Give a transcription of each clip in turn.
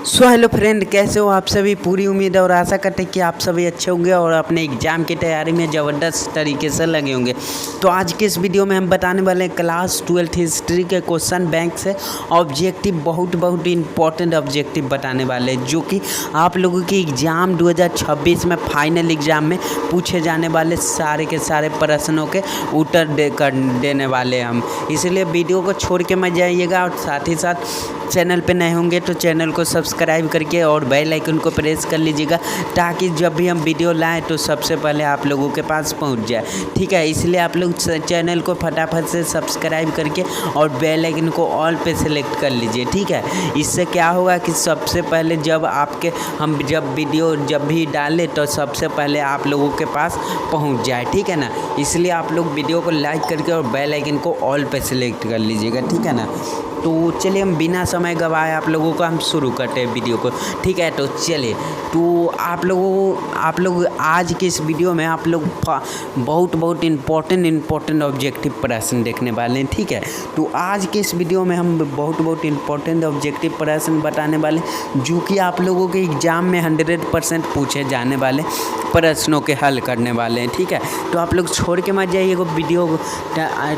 So hello friend, कैसे हो आप सभी। पूरी उम्मीद और आशा करते हैं कि आप सभी अच्छे होंगे और अपने एग्ज़ाम की तैयारी में ज़बरदस्त तरीके से लगे होंगे। तो आज के इस वीडियो में हम बताने वाले हैं क्लास 12 हिस्ट्री के क्वेश्चन बैंक से ऑब्जेक्टिव, बहुत इंपॉर्टेंट ऑब्जेक्टिव बताने वाले हैं जो कि आप लोगों की एग्ज़ाम 2026 में फाइनल एग्ज़ाम में पूछे जाने वाले सारे के सारे प्रश्नों के उत्तर देने वाले हैं हम। इसलिए वीडियो को छोड़ के मत जाइएगा और साथ ही साथ चैनल पे नए होंगे तो चैनल को सब्सक्राइब करके और बेल आइकन को प्रेस कर लीजिएगा ताकि जब भी हम वीडियो लाएं तो सबसे पहले आप लोगों के पास पहुंच जाए। ठीक है, इसलिए आप लोग चैनल को फटाफट से सब्सक्राइब करके और बेल आइकन को ऑल पे सेलेक्ट कर लीजिए। ठीक है, इससे क्या होगा कि सबसे पहले हम वीडियो जब भी डालें तो सबसे पहले आप लोगों के पास पहुँच जाए। ठीक है ना, इसलिए आप लोग वीडियो को लाइक करके और बेल आइकन को ऑल पे सेलेक्ट कर लीजिएगा। ठीक है ना, तो चलिए हम बिना समय गवाए आप लोगों को हम शुरू करते हैं वीडियो को। ठीक है, तो चलिए, तो आप लोग आज के इस वीडियो में आप लोग बहुत इंपॉर्टेंट ऑब्जेक्टिव प्रश्न देखने वाले हैं। ठीक है, तो आज के इस वीडियो में हम बहुत इंपॉर्टेंट ऑब्जेक्टिव प्रश्न बताने वाले जो कि आप लोगों के एग्ज़ाम में 100% पूछे जाने वाले प्रश्नों के हल करने वाले हैं। ठीक है, तो आप लोग छोड़ के मत जाइएगा वीडियो को,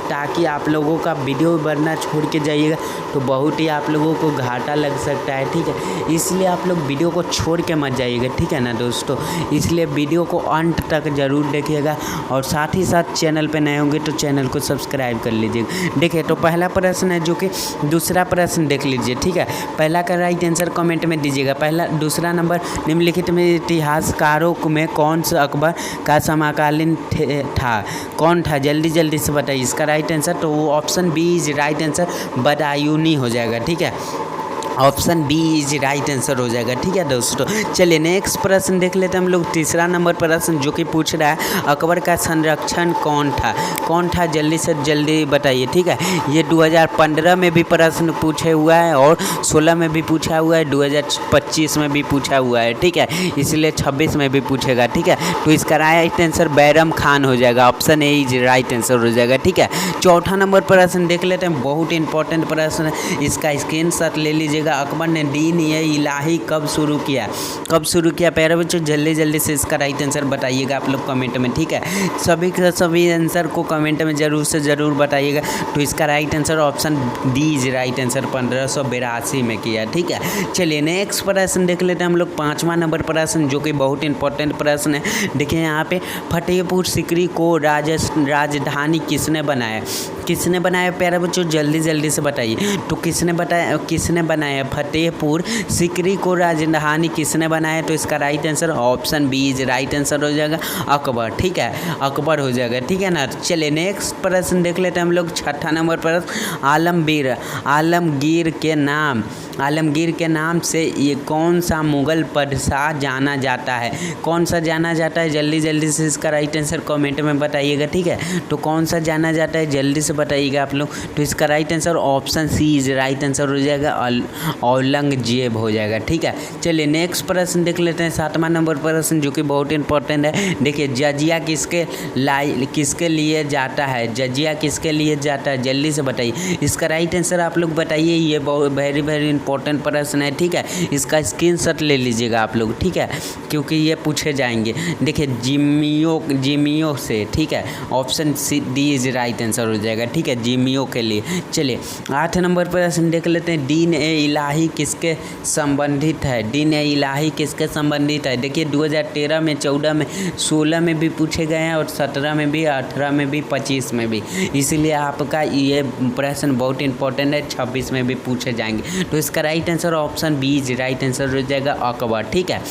ताकि आप लोगों का वीडियो बनना छोड़ के जाइएगा तो बहुत ही आप लोगों को घाटा लग सकता है। ठीक है, इसलिए आप लोग वीडियो को छोड़ के मत जाइएगा। ठीक है ना दोस्तों, इसलिए वीडियो को अंत तक ज़रूर देखिएगा और साथ ही साथ चैनल पे नए होंगे तो चैनल को सब्सक्राइब कर लीजिएगा। देखिए, तो पहला प्रश्न है जो कि दूसरा प्रश्न देख लीजिए। ठीक है, पहला का राइट आंसर कमेंट में दीजिएगा। दूसरा नंबर, निम्नलिखित में इतिहासकारों में कौन सा अकबर का समकालीन था, कौन था, जल्दी से बताइए इसका राइट आंसर। तो option B is right answer, Badayuni हो जाएगा। ठीक है, option B is right answer हो जाएगा। ठीक है दोस्तों, चलिए नेक्स्ट प्रश्न देख लेते हैं हम लोग। तीसरा नंबर प्रश्न जो कि पूछ रहा है अकबर का संरक्षण कौन था, जल्दी से जल्दी बताइए। ठीक है, ये 2015 में भी प्रश्न पूछे हुआ है और 16 में भी पूछा हुआ है, 2025 में भी पूछा हुआ है। ठीक है, इसलिए 26 में भी पूछेगा। ठीक है, तो इसका राइट आंसर बैरम खान हो जाएगा। Option A is right answer हो जाएगा। ठीक है, चौथा नंबर प्रश्न देख लेते हैं, बहुत इंपॉर्टेंट प्रश्न है, इसका स्क्रीनशॉट ले लीजिएगा। अकबर ने दीन ए इलाही कब शुरू किया प्यारे बच्चों, जल्दी से इसका राइट आंसर बताइएगा आप लोग कमेंट में। ठीक है, सभी आंसर को कमेंट में ज़रूर से ज़रूर बताइएगा। तो इसका right answer option D is right answer 1582 में किया। ठीक है, चलिए नेक्स्ट प्रश्न देख लेते हैं हम लोग। पाँचवा नंबर प्रश्न जो कि बहुत इंपॉर्टेंट प्रश्न है। देखिए यहाँ पे, फतेहपुर सीकरी को राजधानी किसने बनाया प्यारे बच्चों, जल्दी से बताइए। तो किसने बनाया फतेहपुर सीकरी को राजधानी किसने बनाया, तो इसका right answer option B is right answer हो जाएगा, अकबर। ठीक है, अकबर हो जाएगा। ठीक है ना, चलिए नेक्स्ट प्रश्न देख लेते हैं हम लोग। छठा नंबर प्रश्न, आलमगीर के नाम से ये कौन सा मुगल बादशाह जाना जाता है, जल्दी से इसका राइट आंसर कमेंट में बताइएगा। ठीक है, तो कौन सा जाना जाता है जल्दी से बताइएगा आप लोग। तो इसका right answer option C is right answer हो जाएगा, औरंगजेब हो जाएगा। ठीक है, चलिए नेक्स्ट प्रश्न देख लेते हैं। सातवां नंबर प्रश्न जो कि बहुत इंपॉर्टेंट है। देखिए, जजिया किसके लिए जाता है, जल्दी से बताइए इसका राइट आंसर आप लोग बताइए। ये बहुत वेरी इंपॉर्टेंट प्रश्न है। ठीक है, इसका स्क्रीनशॉट ले लीजिएगा आप लोग। ठीक है, क्योंकि ये पूछे जाएंगे। देखिए, जिमियो से। ठीक है, option C D is right answer हो जाएगा। ठीक है, जिमियो के लिए। चलिए 8 नंबर प्रश्न देख लेते हैं। दीन ए इलाही किसके संबंधित है, देखिए 2013 में, 14 में, 16 में भी पूछे गए हैं और 17 में भी, 18 में भी, 25 में भी। इसीलिए आपका ये प्रश्न बहुत इंपॉर्टेंट है, 26 में भी पूछे जाएंगे। तो इसका right answer option B is right answer हो जाएगा, अकबर। ठीक है,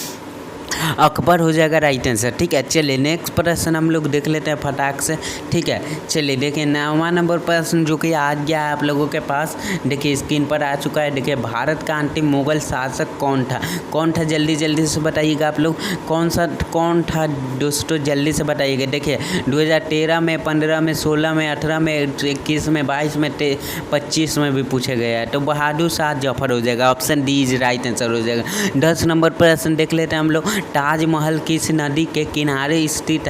अकबर हो जाएगा राइट आंसर। ठीक है, चलिए नेक्स्ट प्रश्न हम लोग देख लेते हैं फटाक से। ठीक है, चलिए देखिए 9वां नंबर प्रश्न जो कि आ गया है आप लोगों के पास। देखिए स्क्रीन पर आ चुका है। देखिए, भारत का अंतिम मुगल शासक कौन था, जल्दी से बताइएगा आप लोग। कौन था दोस्तों, जल्दी से बताइएगा। देखिए 2013 में, 15 में, 16 में, 18 में, 21 में, 22 में, 25 में भी पूछे गए हैं। तो बहादुर शाह जफर हो जाएगा। Option D is right answer हो जाएगा। 10 नंबर प्रश्न देख लेते हैं हम लोग। ताजमहल किस नदी के किनारे स्थित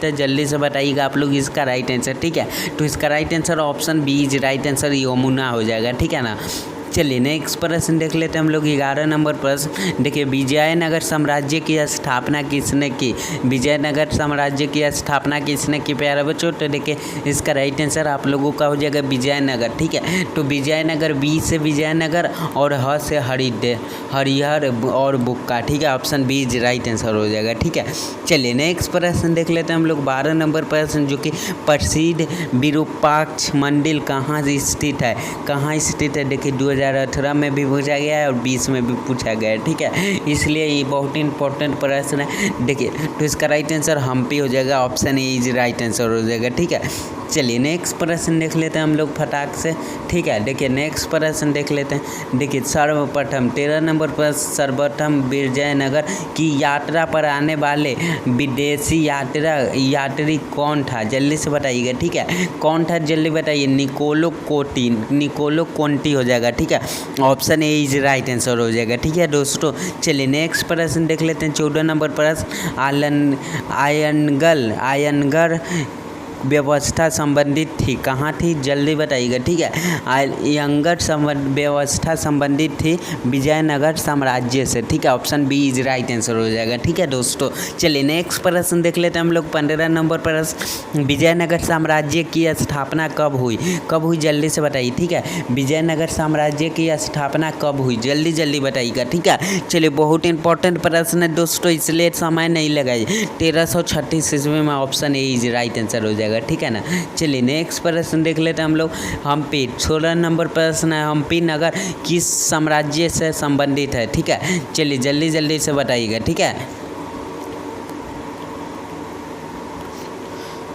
है, जल्दी से बताइएगा आप लोग इसका राइट आंसर। ठीक है, तो इसका right answer option B is right answer, Yamuna हो जाएगा। ठीक है ना, चलिए नेक्स्ट प्रश्न देख लेते हैं हम लोग 11 नंबर प्रश्न। देखिए विजयनगर साम्राज्य की स्थापना किसने की? विजयनगर साम्राज्य की स्थापना किसने की प्यारे बच्चों? तो देखिए इसका राइट आंसर आप लोगों का हो जाएगा विजयनगर। ठीक है, तो विजयनगर, बी से विजयनगर और ह से हरिहर और बुक्का। ठीक है, ऑप्शन बी राइट आंसर हो जाएगा। ठीक है, चलिए नेक्स्ट प्रश्न देख लेते हैं हम लोग 12 नंबर प्रश्न, जो कि प्रसिद्ध विरूपाक्ष मंदिर कहाँ स्थित है? कहाँ स्थित है? देखिए 2018 में भी पूछा गया है और 20 में भी पूछा गया है। ठीक है, इसलिए ये बहुत इंपॉर्टेंट प्रश्न है। देखिए तो इसका राइट आंसर हम्पी हो जाएगा, option A is right answer हो जाएगा। ठीक है, चलिए नेक्स्ट प्रश्न देख लेते हैं हम लोग फटाक से। ठीक है, देखिए नेक्स्ट प्रश्न देख लेते हैं। देखिए सर्वप्रथम 13 नंबर पर सर्वप्रथम विजयनगर की यात्रा पर आने वाले विदेशी यात्री कौन था? जल्दी से बताइएगा। ठीक है, कौन था जल्दी बताइए। निकोलो कोंटी हो जाएगा। ठीक है, option A is right answer हो जाएगा। ठीक है दोस्तों, चलिए नेक्स्ट प्रश्न देख लेते हैं 14 नंबर प्रश्न। आयनगर व्यवस्था संबंधित थी, कहाँ थी? जल्दी बताइएगा। ठीक है, आयनगर व्यवस्था संबंधित थी विजयनगर साम्राज्य से। ठीक है, option B is right answer हो जाएगा। ठीक है दोस्तों, चलिए नेक्स्ट प्रश्न देख लेते हैं हम लोग 15 नंबर प्रश्न। विजयनगर साम्राज्य की स्थापना कब हुई? कब हुई जल्दी से बताइए। ठीक है, विजयनगर साम्राज्य की स्थापना कब हुई? जल्दी बताइएगा। ठीक है, चलिए बहुत इंपॉर्टेंट प्रश्न है दोस्तों, इसलिए समय नहीं लगाइए। 1336 ईस्वी में, option A is right answer हो जाएगा। ठीक है ना, चलिए नेक्स्ट प्रश्न देख लेते हैं हम लोग हम्पी। 16 नंबर प्रश्न है, हम्पी नगर किस साम्राज्य से संबंधित है? ठीक है, चलिए जल्दी से बताइएगा। ठीक है,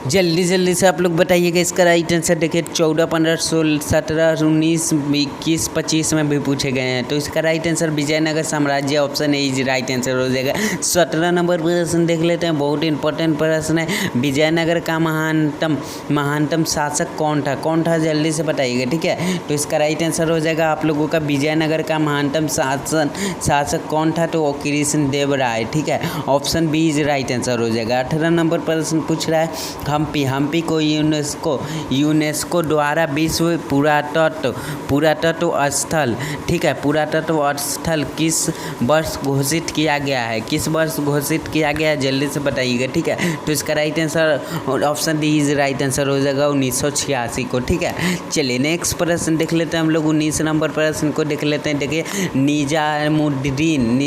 जल्दी से आप लोग बताइएगा इसका राइट आंसर। देखिए 14, 15, 16, 17, 19, 21, 25 में भी पूछे गए हैं, तो इसका राइट आंसर विजयनगर साम्राज्य, option A is right answer हो जाएगा। 17 नंबर प्रश्न देख लेते हैं, बहुत इंपॉर्टेंट प्रश्न है। विजयनगर का महानतम शासक कौन था? जल्दी से बताइएगा। ठीक है, तो इसका राइट आंसर हो जाएगा आप लोगों का विजयनगर का महानतम शासक कौन था? तो कृष्ण देव राय। ठीक है, option B is right answer हो जाएगा। 18 नंबर प्रश्न पूछ रहा है हम्पी को यूनेस्को द्वारा विश्व पुरातत्व स्थल, ठीक है, पुरातत्व स्थल किस वर्ष घोषित किया गया है? किस वर्ष घोषित किया गया है? जल्दी से बताइएगा। ठीक है, तो इसका right answer option D is right answer हो जाएगा 1986 को। ठीक है, चलिए नेक्स्ट प्रश्न देख लेते हैं हम लोग 19 नंबर प्रश्न को देख लेते हैं। देखिए निजामुद्दीन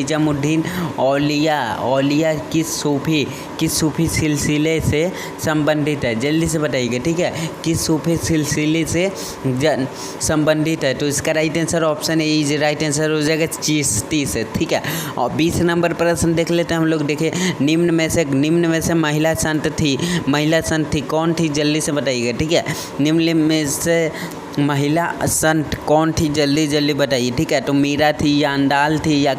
औलिया किस सूफी सिलसिले से संबंधित है? जल्दी से बताइएगा। ठीक है, किस सूफी सिलसिले से संबंधित है? तो इसका right answer option A is right answer हो जाएगा चिश्ती से। ठीक है, और 20 नंबर प्रश्न देख लेते हैं हम लोग। देखिए निम्न में से महिला संत थी कौन थी? जल्दी से बताइएगा। ठीक है, निम्न में से महिला संत कौन थी? जल्दी बताइए। ठीक है, तो मीरा थी या अंदाल थी या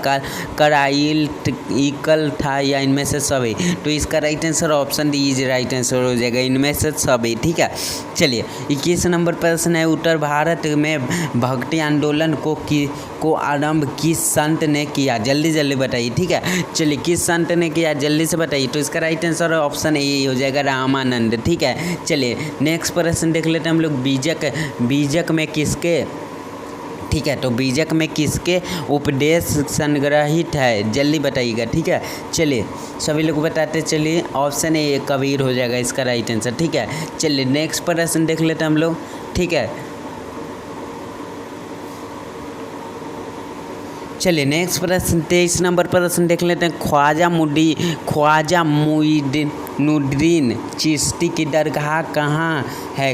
कराइल इकल था या इनमें से सभी? तो इसका right answer option D is right answer हो जाएगा इनमें से सभी। ठीक है, चलिए 21 नंबर प्रश्न है, उत्तर भारत में भक्ति आंदोलन को आरंभ किस संत ने किया? जल्दी बताइए। ठीक है, चलिए किस संत ने किया? जल्दी से बताइए। तो इसका राइट आंसर ऑप्शन ए हो जाएगा रामानंद। ठीक है, चलिए नेक्स्ट प्रश्न देख लेते हैं हम लोग बीजक में किसके, ठीक है, तो बीजक में किसके उपदेश संग्रहित है? जल्दी बताइएगा। ठीक है, चलिए सभी लोग बताते चलिए, ऑप्शन ए कबीर हो जाएगा इसका राइट आंसर। ठीक है, चलिए नेक्स्ट प्रश्न देख लेते हैं हम लोग। ठीक है, चलिए नेक्स्ट प्रश्न 23 नंबर प्रश्न देख लेते हैं। ख्वाजा मुइनुद्दीन चिश्ती की दरगाह कहाँ है?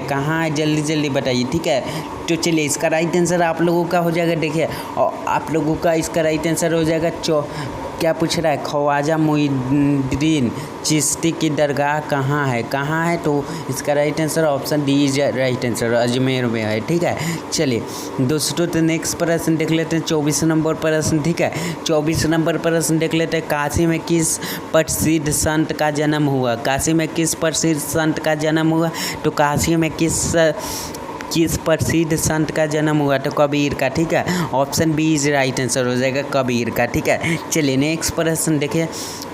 जल्दी बताइए। ठीक है, तो चलिए इसका राइट आंसर आप लोगों का हो जाएगा। देखिए और आप लोगों का इसका राइट आंसर हो जाएगा क्या पूछ रहा है? ख्वाजा मुइनुद्दीन चिश्ती की दरगाह कहाँ है? तो इसका right answer option D is right answer, Ajmer में है। ठीक है, चलिए दोस्तों तो नेक्स्ट प्रश्न देख लेते हैं 24 नंबर प्रश्न। ठीक है, 24 नंबर प्रश्न देख लेते हैं। काशी में किस प्रसिद्ध संत का जन्म हुआ? तो काशी में किस प्रसिद्ध संत का जन्म हुआ? तो कबीर का। ठीक है, option B is right answer हो जाएगा कबीर का। ठीक है, चलिए नेक्स्ट प्रश्न देखिए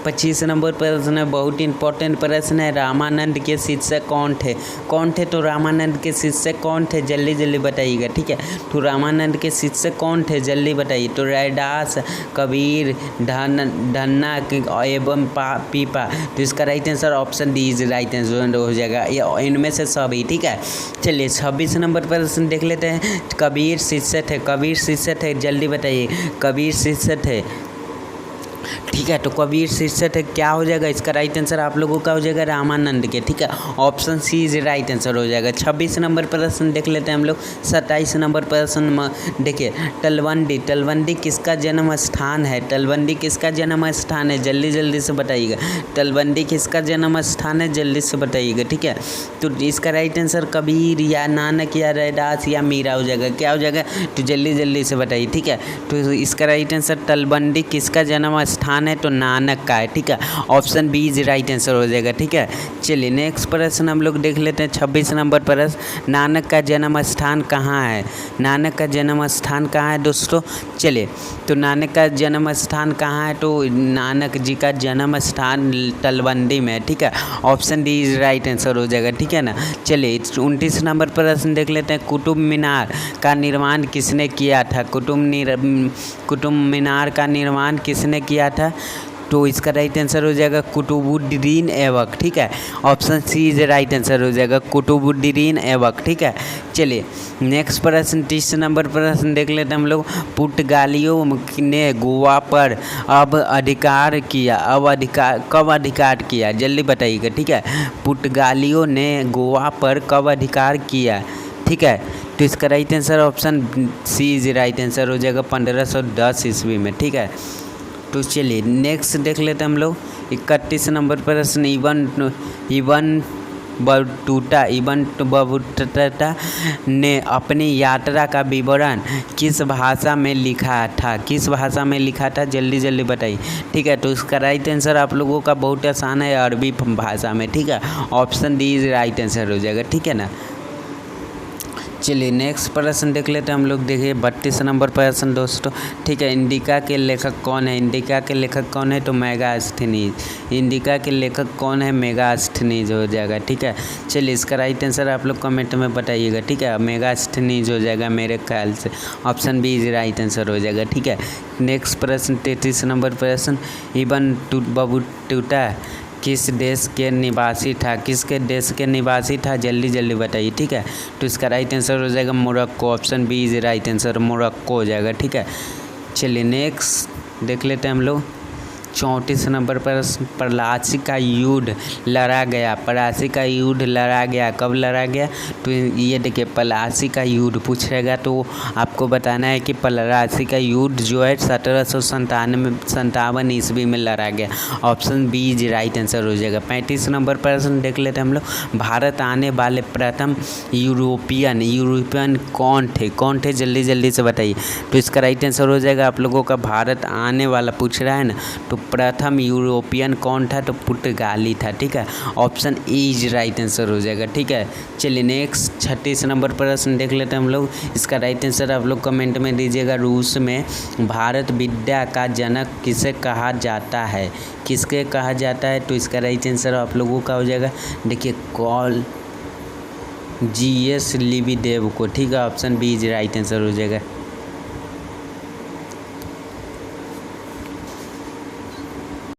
25 नंबर प्रश्न है, बहुत इंपॉर्टेंट प्रश्न है। रामानंद के शिष्य कौन थे? कौन थे? तो रामानंद के शिष्य कौन थे? जल्दी जल्दी बताइएगा, ठीक है। तो रामानंद के शिष्य कौन थे? जल्दी बताइए। तो रैदास, कबीर, धन्ना एवं पीपा। तो इसका right answer option D is right answer हो जाएगा, ये इनमें से सभी, ठीक है। चलिए 26 नंबर प्रश्न देख लेते हैं। कबीर शिष्य थे, कबीर शिष्य थे, जल्दी बताइए। कबीर शिष्य थे, ठीक है। तो कबीर शिष्य थे, क्या हो जाएगा इसका राइट आंसर आप लोगों का हो जाएगा रामानंद के, ठीक है। Option C is right answer हो जाएगा। 26 नंबर प्रश्न देख लेते हैं हम लोग। 27 नंबर प्रश्न देखिए, तलवंडी, तलवंडी किसका जन्म स्थान है? तलवंडी किसका जन्म स्थान है? जल्दी जल्दी से बताइएगा। तलवंडी किसका जन्म स्थान है? जल्दी से बताइएगा, ठीक है। तो इसका राइट आंसर कबीर या नानक या रैदास या मीरा हो जाएगा, क्या हो जाएगा? तो जल्दी जल्दी से बताइए, ठीक है। तो इसका राइट आंसर तलवंडी किसका जन्म स्थान है? तो नानक का है, ठीक है। Option B is right answer हो जाएगा, ठीक है। चलिए नेक्स्ट प्रश्न हम लोग देख लेते हैं। 26 नंबर प्रश्न, नानक का जन्म स्थान कहाँ है? नानक का जन्म स्थान कहाँ है दोस्तों? चलिए, तो नानक का जन्म स्थान कहाँ है? तो नानक जी का जन्म स्थान तलवंडी में, ठीक है। Option D is right answer हो जाएगा, ठीक है ना। चलिए 29 नंबर प्रश्न देख लेते हैं। कुतुब मीनार का निर्माण किसने किया था? कुतुब मीनार का निर्माण किसने किया था? तो इसका राइट आंसर हो जाएगा कुतुबुद्दीन ऐबक, ठीक है। Option C is right answer हो जाएगा कुतुबुद्दीन ऐबक, ठीक है। चलिए नेक्स्ट प्रश्न 30 नंबर प्रश्न देख लेते हैं हम लोग। पुर्तगालियों ने गोवा पर अब अधिकार किया, कब अधिकार किया? जल्दी बताइएगा, ठीक है। पुर्तगालियों ने गोवा पर कब अधिकार किया, ठीक है। तो इसका right answer option C is right answer हो जाएगा 1510 ईस्वी में, ठीक है। तो चलिए नेक्स्ट देख लेते हैं हम लोग। 31 नंबर प्रश्न, इबन बतूता ने अपनी यात्रा का विवरण किस भाषा में लिखा था? किस भाषा में लिखा था? जल्दी जल्दी बताइए, ठीक है। तो इसका राइट आंसर आप लोगों का बहुत आसान है, अरबी भाषा में, ठीक है। Option D is right answer हो जाएगा, ठीक है ना। चलिए नेक्स्ट प्रश्न देख लेते हैं हम लोग। देखिए 32 नंबर प्रश्न दोस्तों, ठीक है। इंडिका के लेखक कौन है? इंडिका के लेखक कौन है? तो मेगास्थनीज। इंडिका के लेखक कौन है? मेगास्थनीज हो जाएगा, ठीक है। चलिए इसका राइट आंसर आप लोग कमेंट में बताइएगा, ठीक है। मेगास्थनीज हो जाएगा मेरे ख्याल से। Option B is right answer हो जाएगा, ठीक है। नेक्स्ट प्रश्न 33 नंबर प्रश्न, इबन बतूता किस देश के निवासी था? किसके देश के निवासी था? जल्दी जल्दी बताइए, ठीक है। तो इसका राइट आंसर हो जाएगा Morocco. Option B is right answer, Morocco हो जाएगा, ठीक है। चलिए नेक्स्ट देख लेते हैं हम लोग। 34 नंबर पर प्लासी का युद्ध लड़ा गया। प्लासी का युद्ध लड़ा गया, कब लड़ा गया? तो ये देखिए प्लासी का युद्ध पूछेगा तो आपको बताना है कि प्लासी का युद्ध जो है 1757 ईस्वी में लड़ा गया। Option B is right answer हो जाएगा। 35 नंबर प्रश्न देख लेते हैं हम लोग। भारत आने वाले प्रथम यूरोपियन कौन थे? कौन थे? जल्दी जल्दी से बताइए। तो इसका राइट आंसर हो जाएगा आप लोगों का भारत आने वाला पूछ रहा है ना, तो प्रथम यूरोपियन कौन था? तो पुर्तगाली था, ठीक है। Option A is right answer हो जाएगा, ठीक है। चलिए नेक्स्ट 36 नंबर प्रश्न देख लेते हैं हम लोग। इसका राइट आंसर आप लोग कमेंट में दीजिएगा। रूस में भारत विद्या का जनक किसे कहा जाता है? किसके कहा जाता है? तो इसका राइट आंसर आप लोगों का हो जाएगा, देखिए GS लिबिदेव को, ठीक है। Option B is right answer हो जाएगा।